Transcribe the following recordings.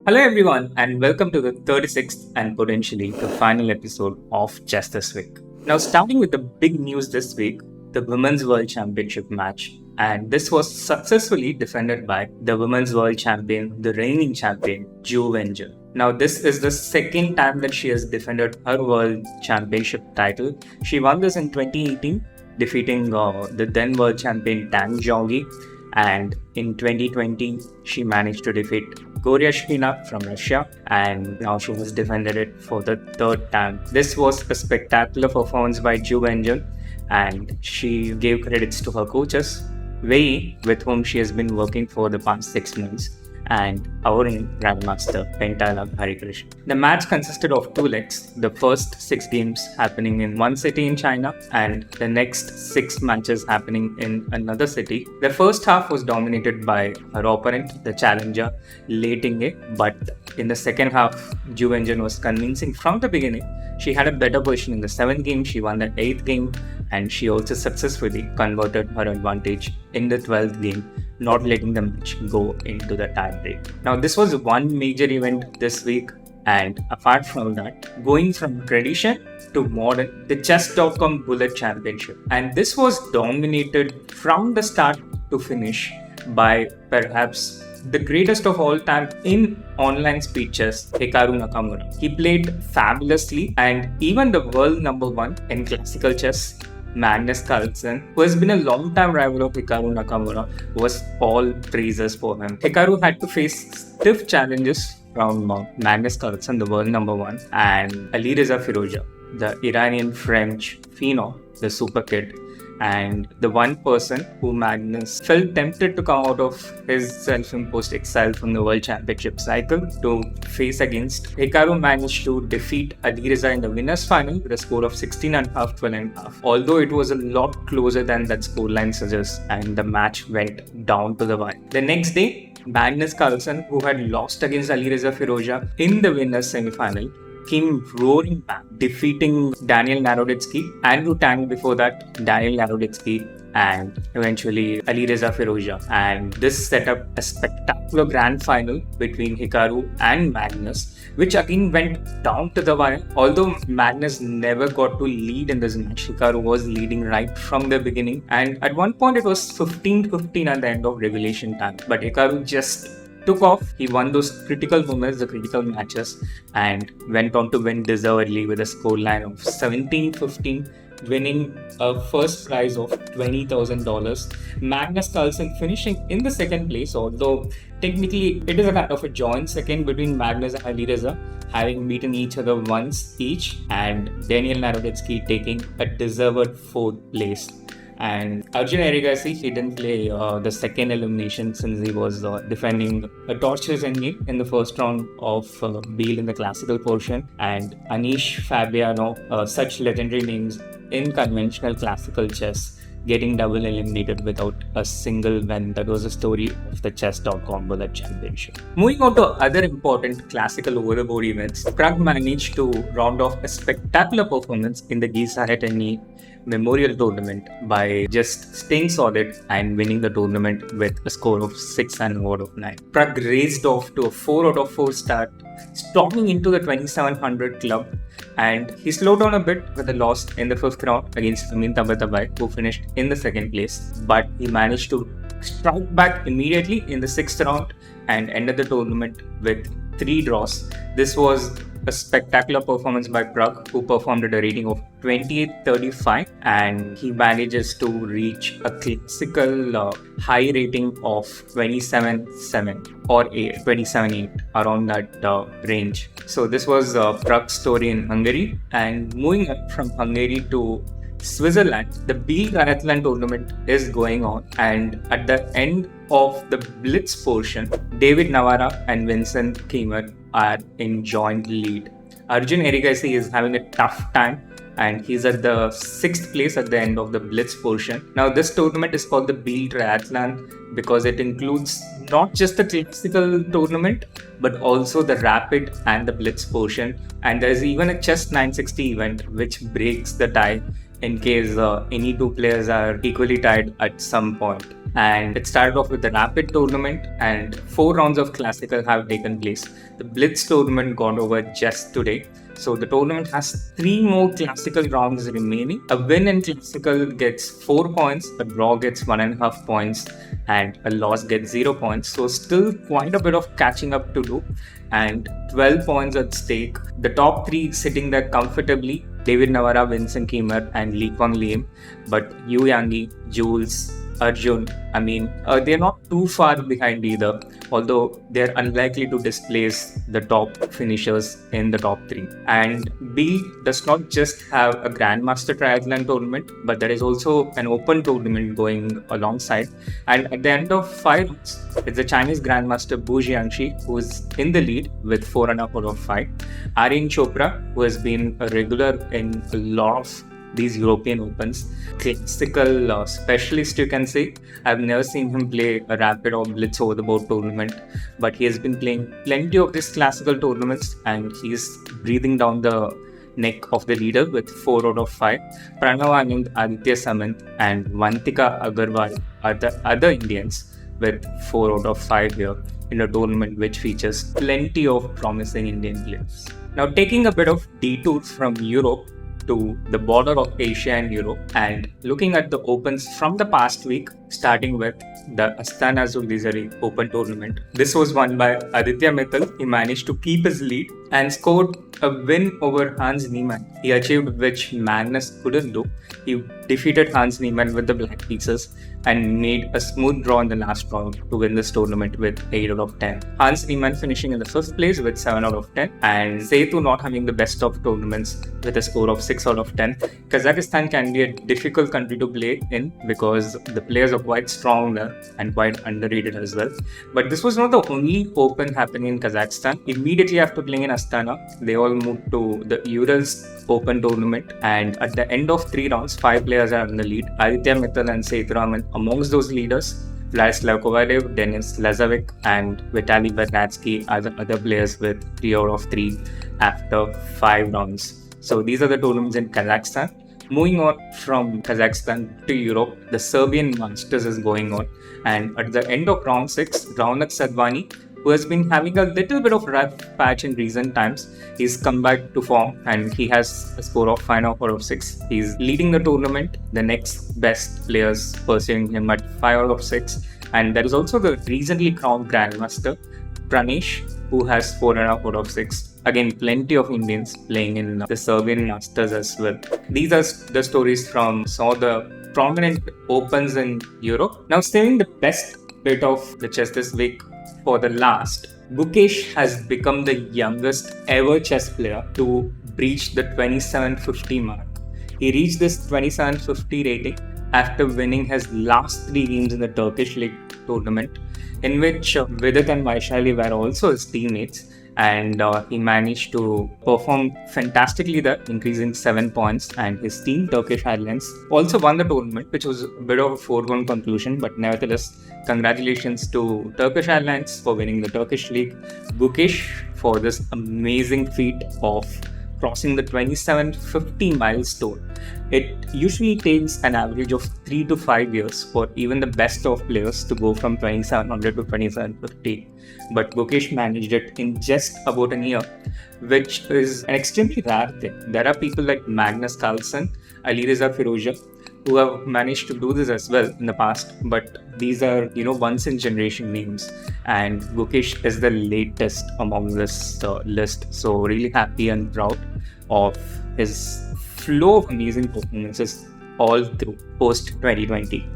Hello everyone and welcome to the 36th and potentially the final episode of Just This Week. Now starting with the big news this week, the Women's World Championship match, and this was successfully defended by the Women's World Champion, the reigning champion, Angel. Now this is the second time that she has defended her World Championship title. She won this in 2018, defeating the then World Champion Tang Zhongyi, and in 2020 she managed to defeat Goryashkina from Russia, and now she has defended it for the third time. This was a spectacular performance by Angel, and she gave credits to her coaches, Wei, with whom she has been working for the past 6 months, and our own Grandmaster Pentala Harikrishna. The match consisted of 2 legs, the first 6 games happening in one city in China and the next 6 matches happening in another city. The first half was dominated by her opponent, the challenger Lei Tinghe, but in the second half, Angel was convincing from the beginning. She had a better position in the 7th game, she won the 8th game, and she also successfully converted her advantage in the 12th game, not letting the match go into the tie break. Now this was one major event this week, and apart from that, going from tradition to modern, the Chess.com Bullet Championship, and this was dominated from the start to finish by perhaps the greatest of all time in online speed chess, Hikaru Nakamura. He played fabulously, and even the world #1 in classical chess, Magnus Carlsen, who has been a long-time rival of Hikaru Nakamura, was all praises for him. Hikaru had to face stiff challenges from Magnus Carlsen, the world #1, and Alireza Firouzja, the Iranian-French phenom, the super kid, and the one person who Magnus felt tempted to come out of his self-imposed exile from the World Championship cycle to face against. Hikaru managed to defeat Alireza in the winners final with a score of 16.5, 12.5, although it was a lot closer than that scoreline suggests, and the match went down to the wire. The next day, Magnus Carlsen, who had lost against Alireza Firouzja in the winners semi-final, came roaring back, defeating Daniel Naroditsky, Andrew Tang before that, Daniel Naroditsky, and eventually Alireza Firouzja. And this set up a spectacular grand final between Hikaru and Magnus, which again went down to the wire. Although Magnus never got to lead in this match, Hikaru was leading right from the beginning, and at one point it was 15-15 at the end of regulation time, but Hikaru just took off. He won those critical moments, the critical matches, and went on to win deservedly with a scoreline of 17-15, winning a first prize of $20,000. Magnus Carlsen finishing in the second place, although technically it is a kind of a joint second between Magnus and Alireza, having beaten each other once each, and Daniel Naroditsky taking a deserved 4th place. And Arjun, he didn't play the second elimination since he was defending a torches endgame in the first round of Beal in the classical portion, and Anish Fabiano, such legendary names in conventional classical chess, getting double eliminated without a single win. That was the story of the Chess.com Bullet Championship. Moving on to other important classical over-the-board events, Prag managed to round off a spectacular performance in the G.Skill Memorial Tournament by just staying solid and winning the tournament with a score of 6 and out of 9. Prag raced off to a 4 out of 4 start, storming into the 2700 club, and he slowed down a bit with a loss in the 5th round against Amin Tabatabai, who finished in the 2nd place, but he managed to strike back immediately in the 6th round and ended the tournament with 3 draws. This was a spectacular performance by Prag, who performed at a rating of 28.35, and he manages to reach a classical high rating of 27.7 or 27.8, around that range. So this was Prag's story in Hungary. And moving up from Hungary to Switzerland, the Beal Triathlon tournament is going on, and at the end of the Blitz portion, David Navarra and Vincent Kiemer are in joint lead. Arjun is having a tough time, and he's at the 6th place at the end of the Blitz portion. Now this tournament is called the Beal Triathlon because it includes not just the classical tournament but also the rapid and the Blitz portion, and there's even a chess 960 event which breaks the tie in case any 2 players are equally tied at some point. And it started off with the Rapid tournament, and 4 rounds of Classical have taken place. The Blitz tournament got over just today. So the tournament has 3 more Classical rounds remaining. A win in Classical gets 4 points, a draw gets 1.5 points, and a loss gets 0 points. So still quite a bit of catching up to do, and 12 points at stake. The top 3 sitting there comfortably: David Navara, Vincent Kiemer, and Lee Kwang Lim. But Yu Yangi, Jules, Arjun, they're not too far behind either, although they're unlikely to displace the top finishers in the top 3. And B does not just have a Grandmaster Triathlon tournament, but there is also an open tournament going alongside. And at the end of 5 rounds, it's the Chinese Grandmaster Bu Jiangxi who is in the lead with 4.5 out of 5. Aryan Chopra, who has been a regular in a lot of these European Opens, classical specialist, you can say. I've never seen him play a Rapid or Blitz over the board tournament, but he has been playing plenty of these classical tournaments, and he's breathing down the neck of the leader with 4 out of 5. Pranav Anand, Aditya Samant, and Vantika Agarwal are the other Indians with 4 out of 5 here in a tournament which features plenty of promising Indian players. Now, taking a bit of detour from Europe to the border of Asia and Europe, and looking at the Opens from the past week, starting with the Astana Zulizari Open Tournament. This was won by Aditya Mittal. He managed to keep his lead and scored a win over Hans Niemann. He achieved which Magnus couldn't do. He defeated Hans Niemann with the black pieces and made a smooth draw in the last round to win this tournament with 8 out of 10. Hans Niemann finishing in the 5th place with 7 out of 10, and Setu not having the best of tournaments with a score of 6 out of 10. Kazakhstan can be a difficult country to play in because the players are quite strong there and quite underrated as well. But this was not the only Open happening in Kazakhstan. Immediately after playing in Astana, they all moved to the Urals Open tournament, and at the end of 3 rounds, 5 players are in the lead. Aditya Mittal and Seturaman amongst those leaders. Vladislav Kovalev, Denis Lazovic, and Vitaly Bernatsky are the other players with 3 out of 3 after 5 rounds. So these are the tournaments in Kazakhstan. Moving on from Kazakhstan to Europe, the Serbian Masters is going on, and at the end of round 6, Raunak Sadvani, who has been having a little bit of rough patch in recent times, he's come back to form and he has a score of 5 out of 6. He's leading the tournament, the next best players pursuing him at 5 out of 6. And there is also the recently crowned Grandmaster, Pranesh, who has 4.5 out of 6. Again, plenty of Indians playing in the Serbian Masters as well. These are the stories from some of the prominent Opens in Europe. Now, saving the best bit of the chess this week for the last, Gukesh has become the youngest ever chess player to breach the 2750 mark. He reached this 2750 rating after winning his last 3 games in the Turkish League tournament, in which Vidit and Vaishali were also his teammates, and he managed to perform fantastically there, increasing 7 points, and his team, Turkish Airlines, also won the tournament, which was a bit of a foregone conclusion, but nevertheless, congratulations to Turkish Airlines for winning the Turkish League, Gukesh for this amazing feat of crossing the 2750 milestone. It usually takes an average of 3 to 5 years for even the best of players to go from 2700 to 2750. But Gukesh managed it in just about a year, which is an extremely rare thing. There are people like Magnus Carlsen, Alireza Firouzja, who have managed to do this as well in the past, but these are, once in generation names, and Gukesh is the latest among this list. So really happy and proud of his flow of amazing performances all through post 2020.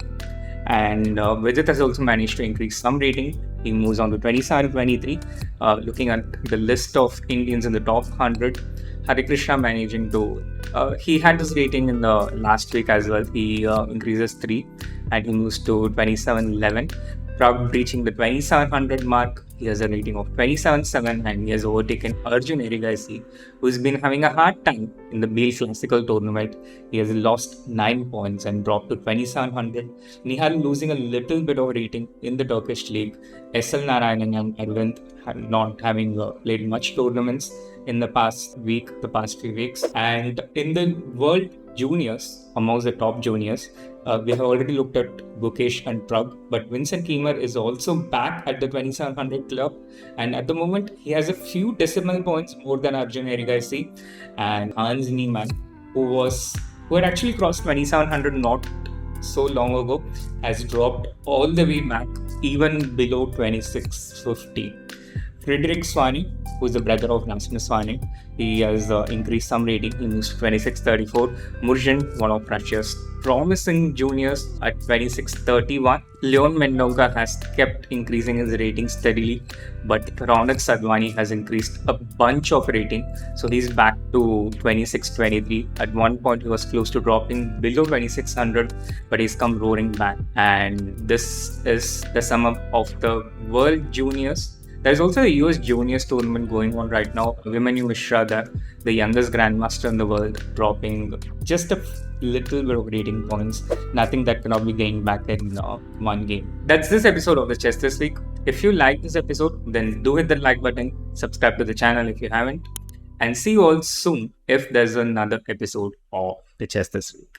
And Vijit has also managed to increase some rating. He moves on to 27-23. Looking at the list of Indians in the top 100, Harikrishna managing to, he had this rating in the last week as well. He increases 3 and he moves to 27-11. Prag breaching the 2700 mark. He has a rating of 27.7 and he has overtaken Arjun Erigaisi, who's been having a hard time in the Beal Classical tournament. He has lost 9 points and dropped to 2700. Nihal losing a little bit of rating in the Turkish League. SL Narayanan and Arvind not having played much tournaments in the past few weeks. And in the World juniors, amongst the top juniors, we have already looked at Gukesh and Prag, but Vincent Kiemer is also back at the 2700 club, and at the moment he has a few decimal points more than Arjun Erigasi and Hans Niemann, who had actually crossed 2700 not so long ago, has dropped all the way back even below 2650. Friedrich Swaney, who is the brother of Rasmus Swaney, he has increased some rating. He moves to 2634. Murzhin, one of Russia's promising juniors, at 2631. Leon Mendonca has kept increasing his rating steadily, but Ronak Sadhwani has increased a bunch of rating. So he's back to 2623. At one point, he was close to dropping below 2600, but he's come roaring back. And this is the sum up of the World Juniors. There's also a US Juniors tournament going on right now. Abhimanyu Mishra, the youngest grandmaster in the world, dropping just a little bit of rating points. Nothing that cannot be gained back in one game. That's this episode of the Chess This Week. If you like this episode, then do hit the like button. Subscribe to the channel if you haven't. And see you all soon if there's another episode of the Chess This Week.